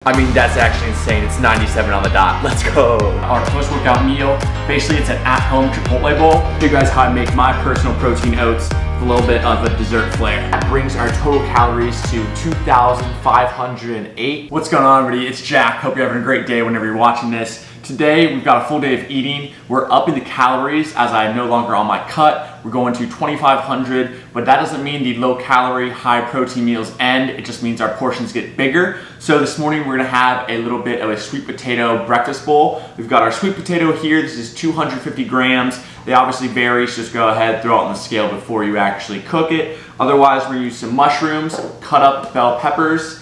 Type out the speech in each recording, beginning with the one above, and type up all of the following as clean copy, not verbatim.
I mean, that's actually insane. It's 97 on the dot. Let's go. Our post-workout meal, basically it's an at-home Chipotle bowl. Show you guys how I make my personal protein oats with a little bit of a dessert flair. That brings our total calories to 2,508. What's going on, everybody? It's Jack. Hope you're having a great day whenever you're watching this. Today, we've got a full day of eating. We're upping the calories as I'm no longer on my cut. We're going to 2,500, but that doesn't mean the low calorie, high protein meals end. It just means our portions get bigger. So this morning, we're gonna have a little bit of a sweet potato breakfast bowl. We've got our sweet potato here. This is 250 grams. They obviously vary, so just go ahead, throw it on the scale before you actually cook it. Otherwise, we're gonna use some mushrooms, cut up bell peppers,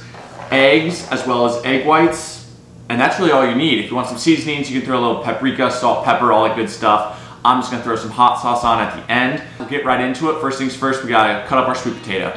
eggs, as well as egg whites. And that's really all you need. If you want some seasonings, you can throw a little paprika, salt, pepper, all that good stuff. I'm just gonna throw some hot sauce on at the end. We'll get right into it. First things first, we gotta cut up our sweet potato.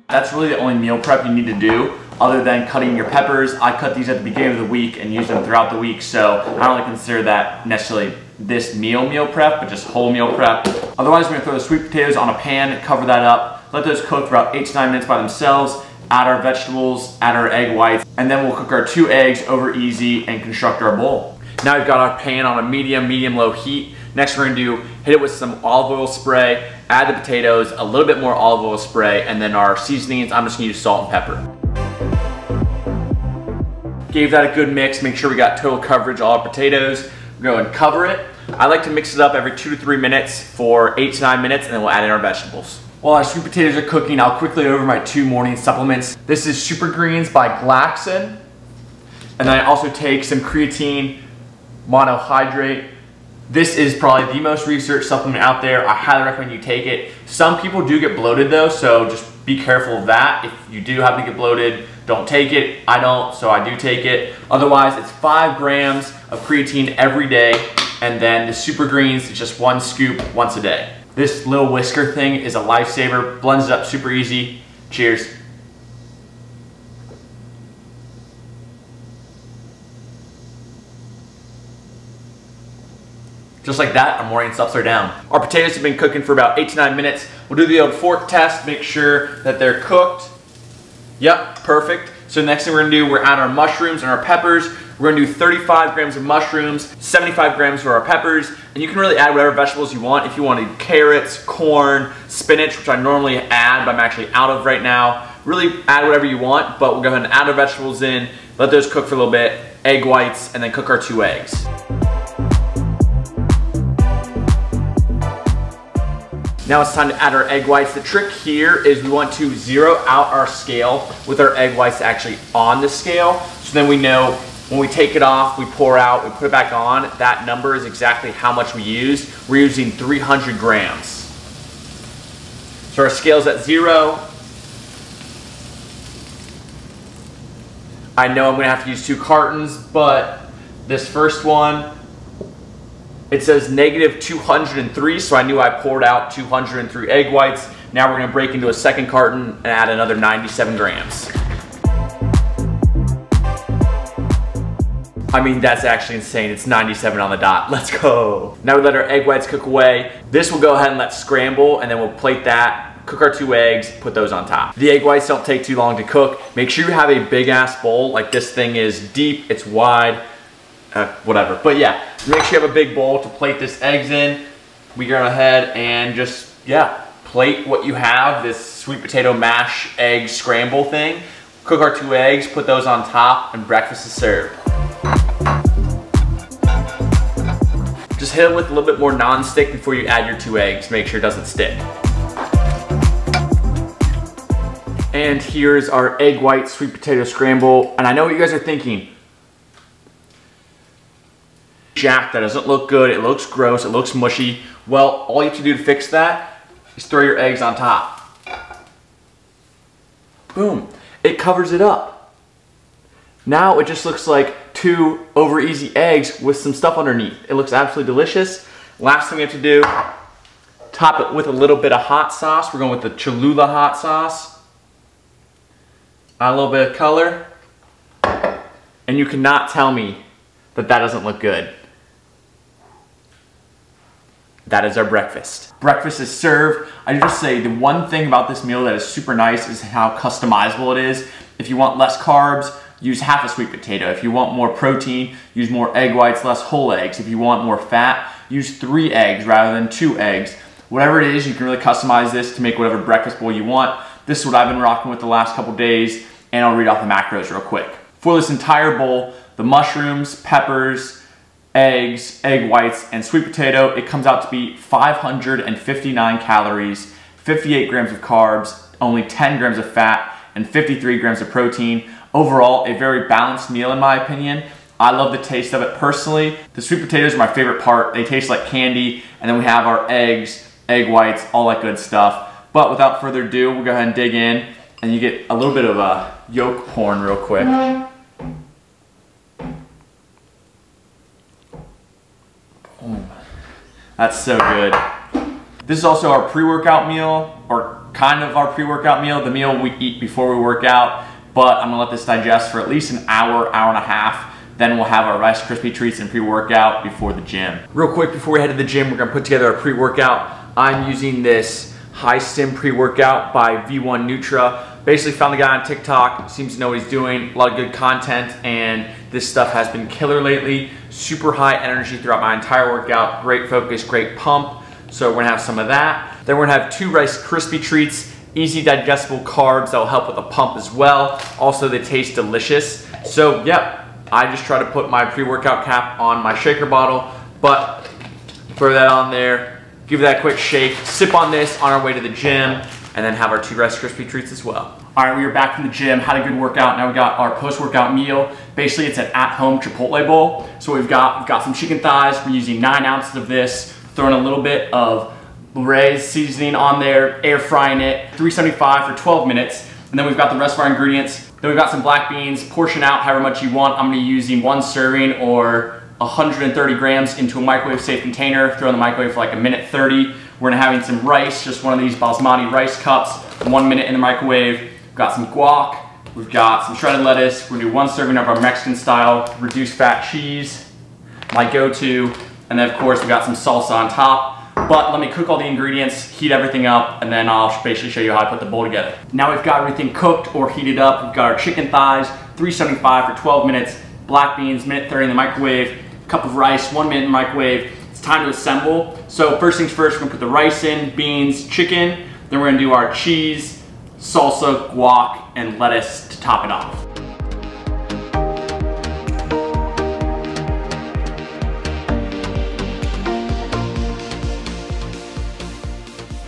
That's really the only meal prep you need to do other than cutting your peppers. I cut these at the beginning of the week and use them throughout the week, so I don't really consider that necessarily this meal prep, but just whole meal prep. Otherwise, we're gonna throw the sweet potatoes on a pan, cover that up, let those cook for about 8 to 9 minutes by themselves, add our vegetables, add our egg whites, and then we'll cook our 2 eggs over easy and construct our bowl. Now we've got our pan on a medium-low heat. Next we're gonna hit it with some olive oil spray, add the potatoes, a little bit more olive oil spray, and then our seasonings, I'm just gonna use salt and pepper. Gave that a good mix, make sure we got total coverage, all our potatoes. We'll go and cover it. I like to mix it up every 2 to 3 minutes for 8 to 9 minutes, and then we'll add in our vegetables. While our sweet potatoes are cooking, I'll quickly go over my 2 morning supplements. This is Super Greens by Glaxon. And then I also take some creatine monohydrate. This is probably the most researched supplement out there. I highly recommend you take it. Some people do get bloated though, so just be careful of that. If you do happen to get bloated, don't take it. I don't, so I do take it. Otherwise, it's 5 grams of creatine every day. And then the Super Greens is just 1 scoop once a day. This little whisker thing is a lifesaver, blends it up super easy. Cheers. Just like that, our morning stuffs are down. Our potatoes have been cooking for about 8 to 9 minutes. We'll do the old fork test, make sure that they're cooked. Yep, perfect. So the next thing we're gonna do, we're add our mushrooms and our peppers. We're gonna do 35 grams of mushrooms, 75 grams for our peppers, and you can really add whatever vegetables you want. If you wanted carrots, corn, spinach, which I normally add, but I'm actually out of right now. Really add whatever you want, but we'll go ahead and add our vegetables in, let those cook for a little bit, egg whites, and then cook our 2 eggs. Now it's time to add our egg whites. The trick here is we want to zero out our scale with our egg whites actually on the scale. So then we know when we take it off, we pour out, we put it back on, that number is exactly how much we use. We're using 300 grams. So our scale's at 0. I know I'm gonna have to use 2 cartons, but this first one, it says negative 203, so I knew I poured out 203 egg whites. Now we're gonna break into a second carton and add another 97 grams. I mean, that's actually insane. It's 97 on the dot. Let's go. Now we let our egg whites cook away. This we'll go ahead and let scramble, and then we'll plate that, cook our 2 eggs, put those on top. The egg whites don't take too long to cook. Make sure you have a big ass bowl. Like this thing is deep, it's wide. Whatever, but yeah, make sure you have a big bowl to plate this eggs in. We go ahead and just, plate what you have, this sweet potato mash egg scramble thing. Cook our 2 eggs, put those on top, and breakfast is served. Just hit it with a little bit more non-stick before you add your 2 eggs, make sure it doesn't stick. And here's our egg white sweet potato scramble, and I know what you guys are thinking. Jack, that doesn't look good, it looks gross, it looks mushy. Well, all you have to do to fix that is throw your eggs on top. Boom, it covers it up. Now it just looks like 2 over easy eggs with some stuff underneath. It looks absolutely delicious. Last thing we have to do, top it with a little bit of hot sauce. We're going with the Cholula hot sauce. Add a little bit of color. And you cannot tell me that that doesn't look good. that is our breakfast. Breakfast is served. I just say the one thing about this meal that is super nice is how customizable it is. If you want less carbs, use half a sweet potato. If you want more protein, use more egg whites, less whole eggs. If you want more fat, use 3 eggs rather than 2 eggs. Whatever it is, you can really customize this to make whatever breakfast bowl you want. This is what I've been rocking with the last couple days, and I'll read off the macros real quick. For this entire bowl, the mushrooms, peppers, eggs, egg whites, and sweet potato, it comes out to be 559 calories, 58 grams of carbs, only 10 grams of fat, and 53 grams of protein. Overall, a very balanced meal in my opinion. I love the taste of it personally. The sweet potatoes are my favorite part. They taste like candy, and then we have our eggs, egg whites, all that good stuff. But without further ado, we'll go ahead and dig in, and you get a little bit of a yolk porn real quick. That's so good. This is also our pre-workout meal, or kind of our pre-workout meal, the meal we eat before we work out, but I'm gonna let this digest for at least an hour, hour and a half. Then we'll have our Rice Krispie treats and pre-workout before the gym. Real quick, before we head to the gym, we're gonna put together our pre-workout. I'm using this high stim pre-workout by V1 Nutra. Basically found the guy on TikTok, seems to know what he's doing, a lot of good content, and this stuff has been killer lately. Super high energy throughout my entire workout, great focus, great pump. So we're gonna have some of that. Then we're gonna have 2 Rice Krispie treats, easy digestible carbs that will help with the pump as well. Also, they taste delicious. So yeah, I just try to put my pre-workout cap on my shaker bottle, but throw that on there, give that a quick shake, sip on this on our way to the gym, and then have our 2 Rice Krispie treats as well. All right, we are back from the gym, had a good workout. Now we got our post-workout meal. Basically, it's an at-home Chipotle bowl. So we've got some chicken thighs. We're using 9 ounces of this, throwing a little bit of Ray's seasoning on there, air frying it, 375 for 12 minutes. And then we've got the rest of our ingredients. Then we've got some black beans, portion out however much you want. I'm gonna be using 1 serving or 130 grams into a microwave safe container, throw in the microwave for like a minute 30. We're gonna having some rice, just one of these basmati rice cups, 1 minute in the microwave. We've got some guac, we've got some shredded lettuce. We're gonna do 1 serving of our Mexican style reduced fat cheese, my go-to, and then of course we've got some salsa on top. But let me cook all the ingredients, heat everything up, and then I'll basically show you how I put the bowl together. Now we've got everything cooked or heated up. We've got our chicken thighs, 375 for 12 minutes, black beans, minute 30 in the microwave, cup of rice, 1 minute in the microwave. It's time to assemble. So first things first, we're gonna put the rice in, beans, chicken, then we're gonna do our cheese, salsa, guac, and lettuce to top it off.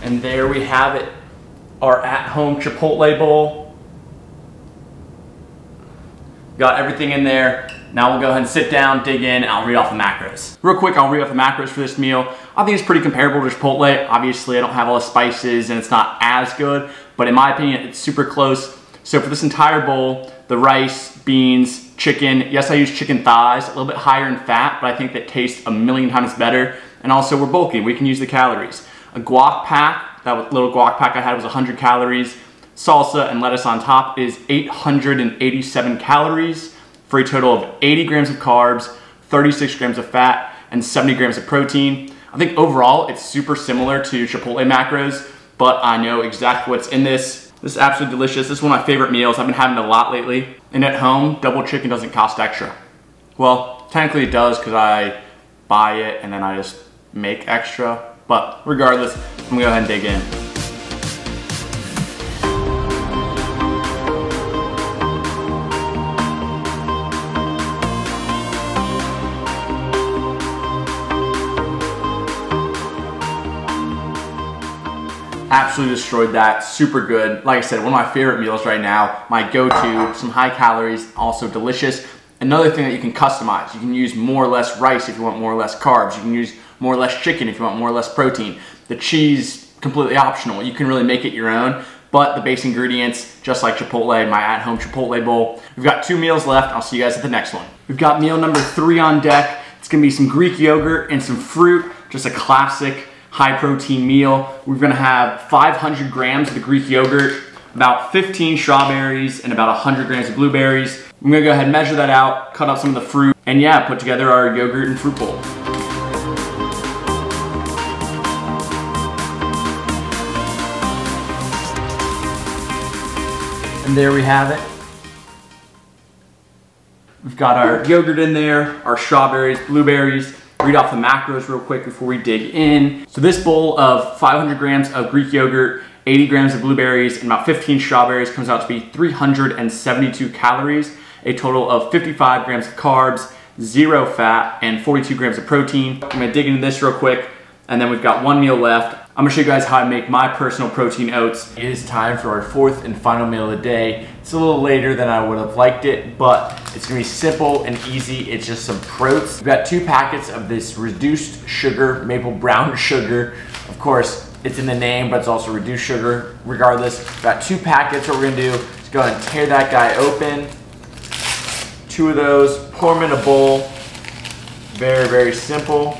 And there we have it, our at-home Chipotle bowl. Got everything in there. Now we'll go ahead and sit down, dig in, and I'll read off the macros. Real quick, I'll read off the macros for this meal. I think it's pretty comparable to Chipotle. Obviously, I don't have all the spices and it's not as good, but in my opinion, it's super close. So for this entire bowl, the rice, beans, chicken, yes, I use chicken thighs, a little bit higher in fat, but I think that tastes a million times better. And also we're bulky, we can use the calories. A guac pack, that little guac pack I had was 100 calories. Salsa and lettuce on top is 887 calories for a total of 80 grams of carbs, 36 grams of fat, and 70 grams of protein. I think overall it's super similar to Chipotle macros, but I know exactly what's in this. This is absolutely delicious. This is one of my favorite meals. I've been having it a lot lately. And at home, double chicken doesn't cost extra. Well, technically it does because I buy it and then I just make extra. But regardless, I'm gonna go ahead and dig in. Absolutely destroyed that, super good. Like I said, one of my favorite meals right now, my go-to, some high calories, also delicious. Another thing that you can customize, you can use more or less rice if you want more or less carbs. You can use more or less chicken if you want more or less protein. The cheese, completely optional. You can really make it your own, but the base ingredients, just like Chipotle, my at-home Chipotle bowl. We've got 2 meals left. I'll see you guys at the next one. We've got meal number 3 on deck. It's gonna be some Greek yogurt and some fruit, just a classic high protein meal. We're gonna have 500 grams of the Greek yogurt, about 15 strawberries, and about 100 grams of blueberries. I'm gonna go ahead and measure that out, cut up some of the fruit, and yeah, put together our yogurt and fruit bowl. And there we have it. We've got our yogurt in there, our strawberries, blueberries. Read off the macros real quick before we dig in. So this bowl of 500 grams of Greek yogurt, 80 grams of blueberries, and about 15 strawberries comes out to be 372 calories, a total of 55 grams of carbs, 0 fat, and 42 grams of protein. I'm gonna dig into this real quick, and then we've got one meal left. I'm gonna show you guys how I make my personal protein oats. It is time for our fourth and final meal of the day. It's a little later than I would have liked it, but it's gonna be simple and easy. It's just some Proats. We've got 2 packets of this reduced sugar, maple brown sugar. Of course, it's in the name, but it's also reduced sugar. Regardless, we've got 2 packets. What we're gonna do is go ahead and tear that guy open. 2 of those, pour them in a bowl. Very, very simple.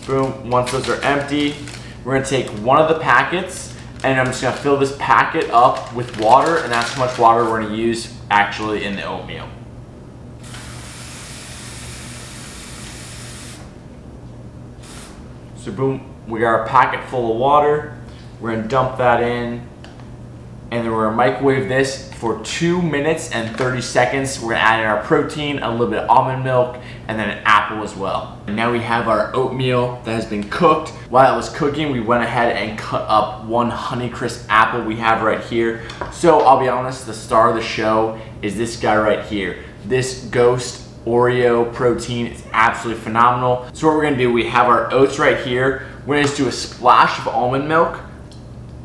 Boom, once those are empty, we're gonna take one of the packets and I'm just gonna fill this packet up with water, and that's how much water we're gonna use actually in the oatmeal. So boom, we got our packet full of water. We're gonna dump that in, and then we're gonna microwave this for 2 minutes and 30 seconds. We're gonna add in our protein, a little bit of almond milk, and then an apple as well. And now we have our oatmeal that has been cooked. While it was cooking, we went ahead and cut up one Honeycrisp apple we have right here. So I'll be honest, the star of the show is this guy right here. This Ghost Oreo protein is absolutely phenomenal. So what we're gonna do, we have our oats right here. We're gonna just do a splash of almond milk.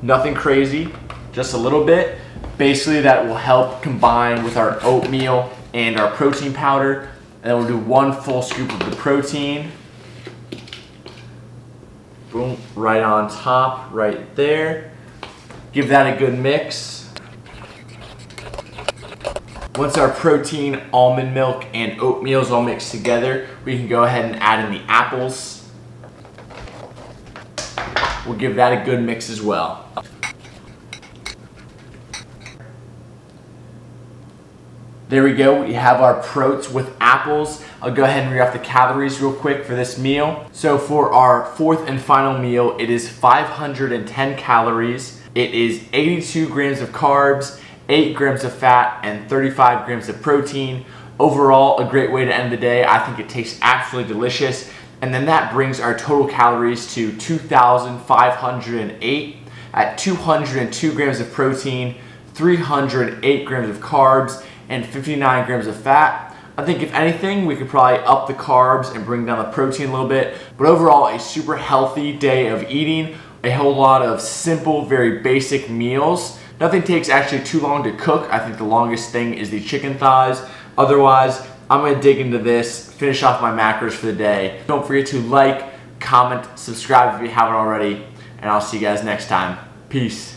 Nothing crazy, just a little bit. Basically that will help combine with our oatmeal and our protein powder. And then we'll do 1 full scoop of the protein. Boom, right on top, right there. Give that a good mix. Once our protein, almond milk, and oatmeal is all mixed together, we can go ahead and add in the apples. We'll give that a good mix as well. There we go, we have our Proats with apples. I'll go ahead and read off the calories real quick for this meal. So for our fourth and final meal, it is 510 calories. It is 82 grams of carbs, 8 grams of fat, and 35 grams of protein. Overall, a great way to end the day. I think it tastes absolutely delicious. And then that brings our total calories to 2,508 at 202 grams of protein, 308 grams of carbs, and 59 grams of fat. I think if anything, we could probably up the carbs and bring down the protein a little bit. But overall, a super healthy day of eating. A whole lot of simple, very basic meals. Nothing takes actually too long to cook. I think the longest thing is the chicken thighs. Otherwise, I'm gonna dig into this, finish off my macros for the day. Don't forget to like, comment, subscribe if you haven't already, and I'll see you guys next time. Peace.